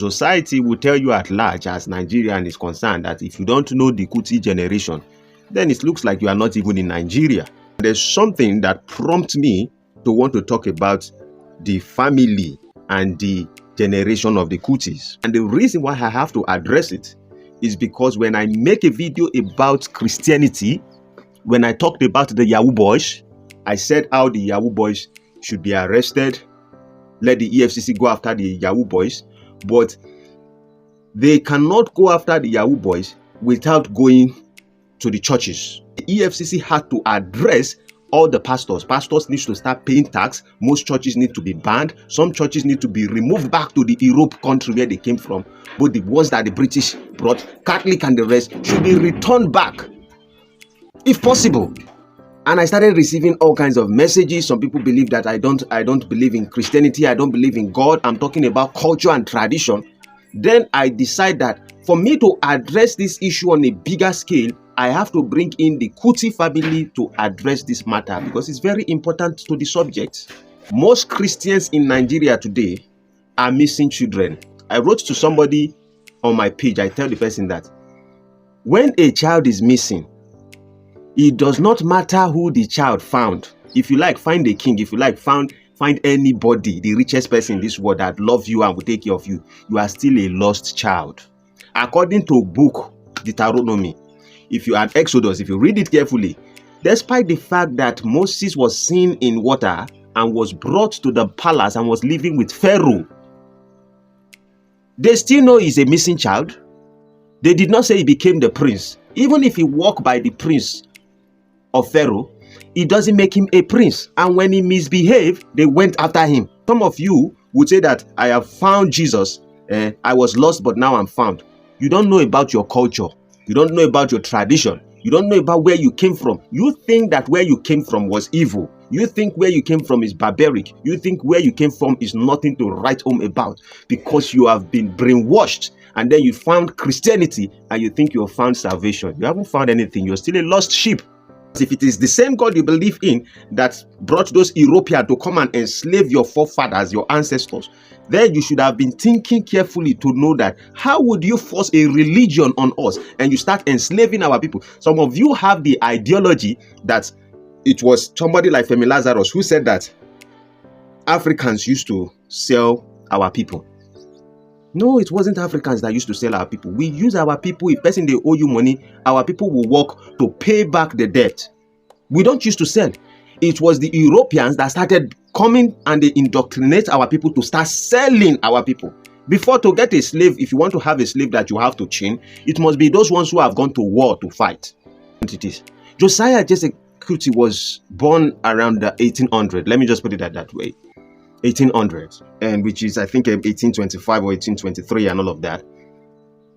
Society will tell you at large, as Nigerian is concerned, that if you don't know the Kuti generation, then it looks like you are not even in Nigeria. There's something that prompts me to want to talk about the family and the generation of the Kutis. And the reason why I have to address it is because when I make a video about Christianity, when I talked about the Yahoo boys, I said how the Yahoo boys should be arrested, let the EFCC go after the Yahoo boys, but they cannot go after the Yahoo boys without going to the churches. The EFCC had to address all the pastors. Pastors need to start paying tax. Most churches need to be banned. Some churches need to be removed back to the Europe country where they came from. But the ones that the British brought, Catholic and the rest, should be returned back, if possible. And I started receiving all kinds of messages. Some people believe that I don't believe in Christianity. I don't believe in God. I'm talking about culture and tradition. Then I decide that for me to address this issue on a bigger scale, I have to bring in the Kuti family to address this matter because it's very important to the subject. Most Christians in Nigeria today are missing children. I wrote to somebody on my page. I tell the person that when a child is missing, it does not matter who the child found. If you like, find a king. If you like, find anybody, the richest person in this world that loves you and will take care of you. You are still a lost child. According to book Deuteronomy, if you add Exodus, if you read it carefully, despite the fact that Moses was seen in water and was brought to the palace and was living with Pharaoh, they still know he's a missing child. They did not say he became the prince. Even if he walked by the prince of Pharaoh, it doesn't make him a prince. And when he misbehaved, they went after him. Some of you would say that I have found Jesus. I was lost, but now I'm found. You don't know about your culture. You don't know about your tradition. You don't know about where you came from. You think that where you came from was evil. You think where you came from is barbaric. You think where you came from is nothing to write home about because you have been brainwashed. And then you found Christianity and you think you have found salvation. You haven't found anything. You're still a lost sheep. If it is the same God you believe in that brought those Europeans to come and enslave your forefathers, your ancestors, then you should have been thinking carefully to know that how would you force a religion on us and you start enslaving our people? Some of you have the ideology that it was somebody like Femi Lazarus who said that Africans used to sell our people. No, it wasn't Africans that used to sell our people. We use our people. If person they owe you money, our people will work to pay back the debt. We don't used to sell. It was the Europeans that started coming and they indoctrinate our people to start selling our people. Before to get a slave, if you want to have a slave that you have to chain, it must be those ones who have gone to war to fight. It is. Josiah Jesse was born around the 1800. Let me just put it that way. 1800, and which is I think 1825 or 1823 and all of that.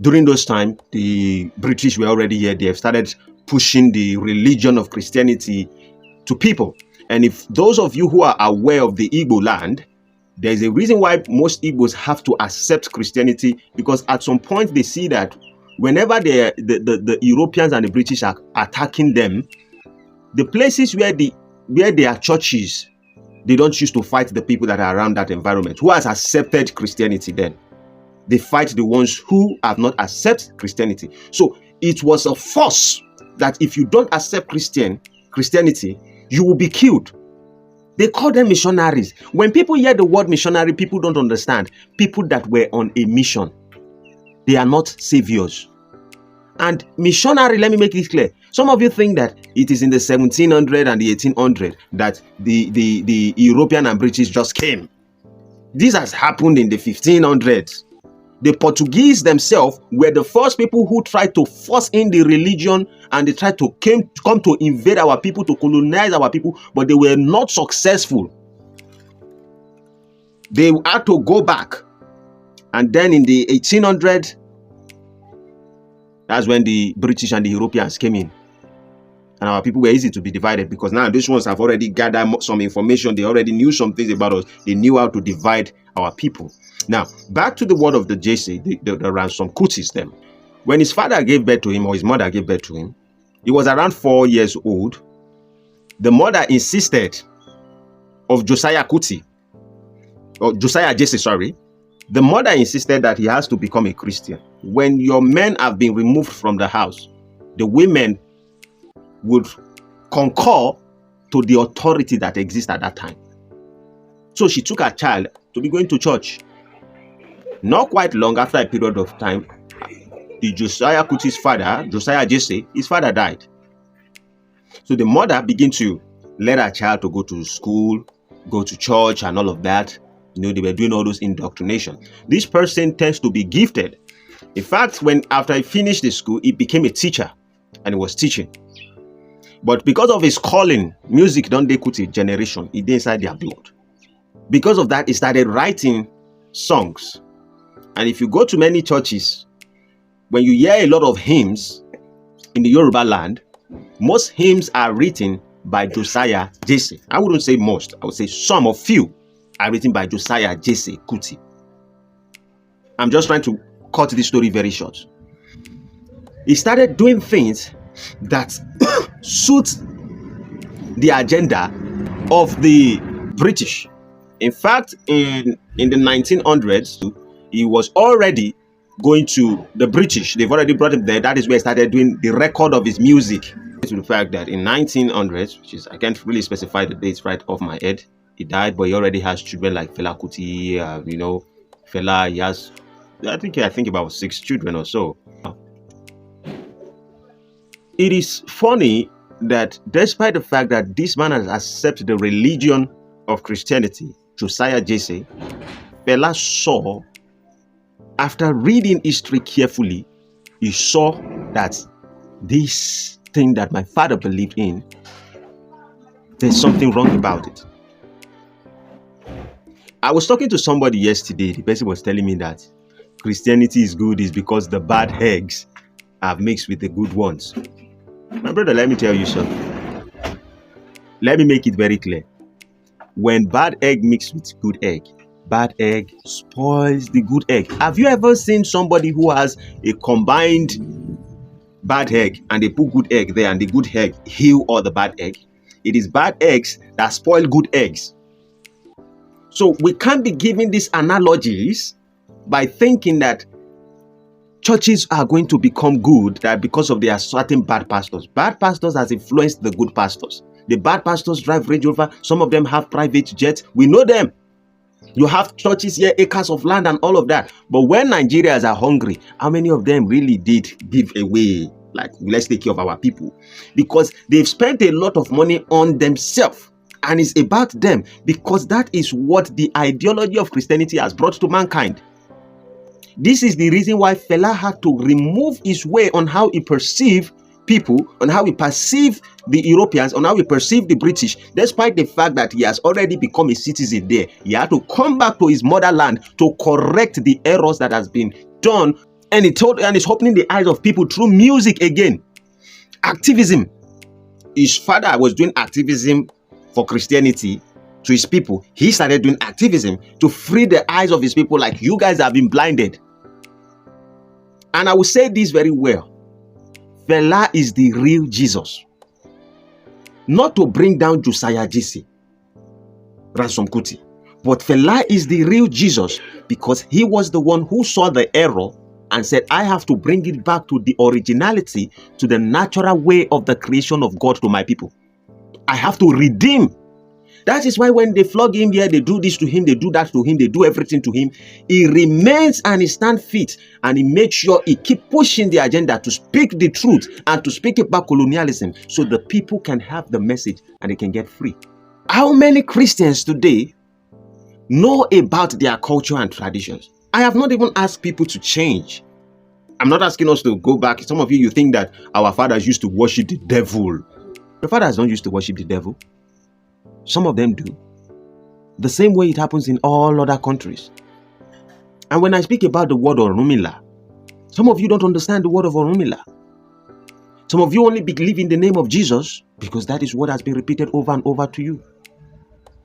During those times, the British were already here. They have started pushing the religion of Christianity to people. And if those of you who are aware of the Igbo land, there's a reason why most Igbos have to accept Christianity, because at some point they see that whenever the Europeans and the British are attacking them, the places where there are churches, they don't choose to fight the people that are around that environment. Who has accepted Christianity then? They fight the ones who have not accepted Christianity. So it was a force that if you don't accept Christianity, you will be killed. They call them missionaries. When people hear the word missionary, people don't understand. People that were on a mission. They are not saviors. And missionary, let me make it clear. Some of you think that it is in the 1700 and the 1800 that the European and British just came. This has happened in the 1500s. The Portuguese themselves were the first people who tried to force in the religion, and they tried to come to invade our people, to colonize our people, but they were not successful. They had to go back. And then in the 1800s, that's when the British and the Europeans came in. And our people were easy to be divided because now these ones have already gathered some information. They already knew some things about us. They knew how to divide our people. Now, back to the word of the Jesse, the ransom Kutis them. When his father gave birth to him, or his mother gave birth to him, he was around 4 years old. The mother insisted of Josiah Kuti, or Josiah Jesse, sorry, The mother insisted that he has to become a Christian. When your men have been removed from the house, the women would concur to the authority that exists at that time. So she took her child to be going to church. Not quite long after a period of time, the Josiah Kuti's father, Josiah Jesse, his father died. So the mother began to let her child to go to school, go to church and all of that. They were doing all those indoctrination. This person tends to be gifted. In fact, after he finished the school, he became a teacher and he was teaching. But because of his calling, music don't dey Kuti generation, it dey inside their blood. Because of that, he started writing songs. And if you go to many churches, when you hear a lot of hymns in the Yoruba land, most hymns are written by Josiah Jesse. I wouldn't say most, I would say some or few are written by Josiah Jesse Kuti. I'm just trying to cut this story very short. He started doing things that suit the agenda of the British. In fact, in the 1900s, he was already going to the British. They've already brought him there. That is where he started doing the record of his music. To the fact that in 1900s, which is, I can't really specify the dates right off my head, he died, but he already has children like Fela Kuti, Fela, he has, I think about 6 children or so. It is funny that despite the fact that this man has accepted the religion of Christianity, Josiah Jesse, Fela saw, after reading history carefully, he saw that this thing that my father believed in, there's something wrong about it. I was talking to somebody yesterday. The person was telling me that Christianity is good is because the bad eggs are mixed with the good ones. My brother, let me tell you something. Let me make it very clear. When bad egg mixed with good egg, bad egg spoils the good egg. Have you ever seen somebody who has a combined bad egg and they put good egg there and the good egg heal all the bad egg? It is bad eggs that spoil good eggs. So we can't be giving these analogies by thinking that churches are going to become good that because of their certain bad pastors. Bad pastors has influenced the good pastors. The bad pastors drive Range Rover. Some of them have private jets. We know them. You have churches here, acres of land and all of that. But when Nigerians are hungry, how many of them really did give away? Like, let's take care of our people. Because they've spent a lot of money on themselves. And it's about them. Because that is what the ideology of Christianity has brought to mankind. This is the reason why Fela had to remove his way on how he perceived people, on how he perceived the Europeans, on how he perceived the British, despite the fact that he has already become a citizen there. He had to come back to his motherland to correct the errors that has been done, and it's opening the eyes of people through music again. Activism. His father was doing activism for Christianity to his people. He started doing activism to free the eyes of his people, like you guys have been blinded. And I will say this very well. Fela is the real Jesus. Not to bring down Josiah Jesse, Ransom Kuti, but Fela is the real Jesus because he was the one who saw the error and said, I have to bring it back to the originality, to the natural way of the creation of God to my people. I have to redeem. That is why when they flog him here, they do this to him, they do that to him, they do everything to him. He remains and he stands fit and he makes sure he keep pushing the agenda to speak the truth and to speak about colonialism so the people can have the message and they can get free. How many Christians today know about their culture and traditions? I have not even asked people to change. I'm not asking us to go back. Some of you think that our fathers used to worship the devil. Your fathers don't used to worship the devil. Some of them do. The same way it happens in all other countries. And when I speak about the word Orunmila, some of you don't understand the word of Orunmila. Some of you only believe in the name of Jesus because that is what has been repeated over and over to you.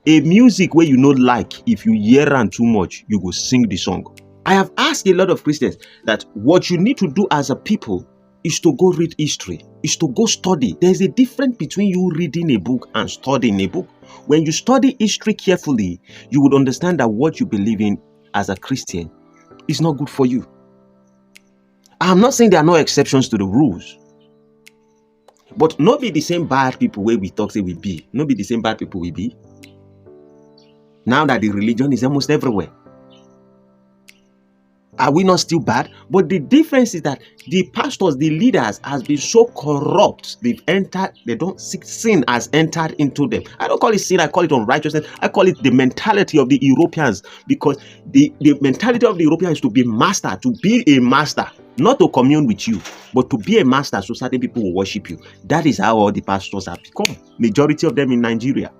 A music where you not like, if you hear and too much, you go sing the song. I have asked a lot of Christians that what you need to do as a people is to go read history, is to go study. There's a difference between you reading a book and studying a book. When you study history carefully, you would understand that what you believe in as a Christian is not good for you. I'm not saying there are no exceptions to the rules, but not be the same bad people where we talk say we be. Not be the same bad people we be. Now that the religion is almost everywhere. Are we not still bad? But the difference is that the pastors, the leaders, has been so corrupt. They don't see sin has entered into them. I don't call it sin, I call it unrighteousness. I call it the mentality of the Europeans, because the mentality of the Europeans is to be master, to be a master, not to commune with you, but to be a master so certain people will worship you. That is how all the pastors have become. Majority of them in Nigeria.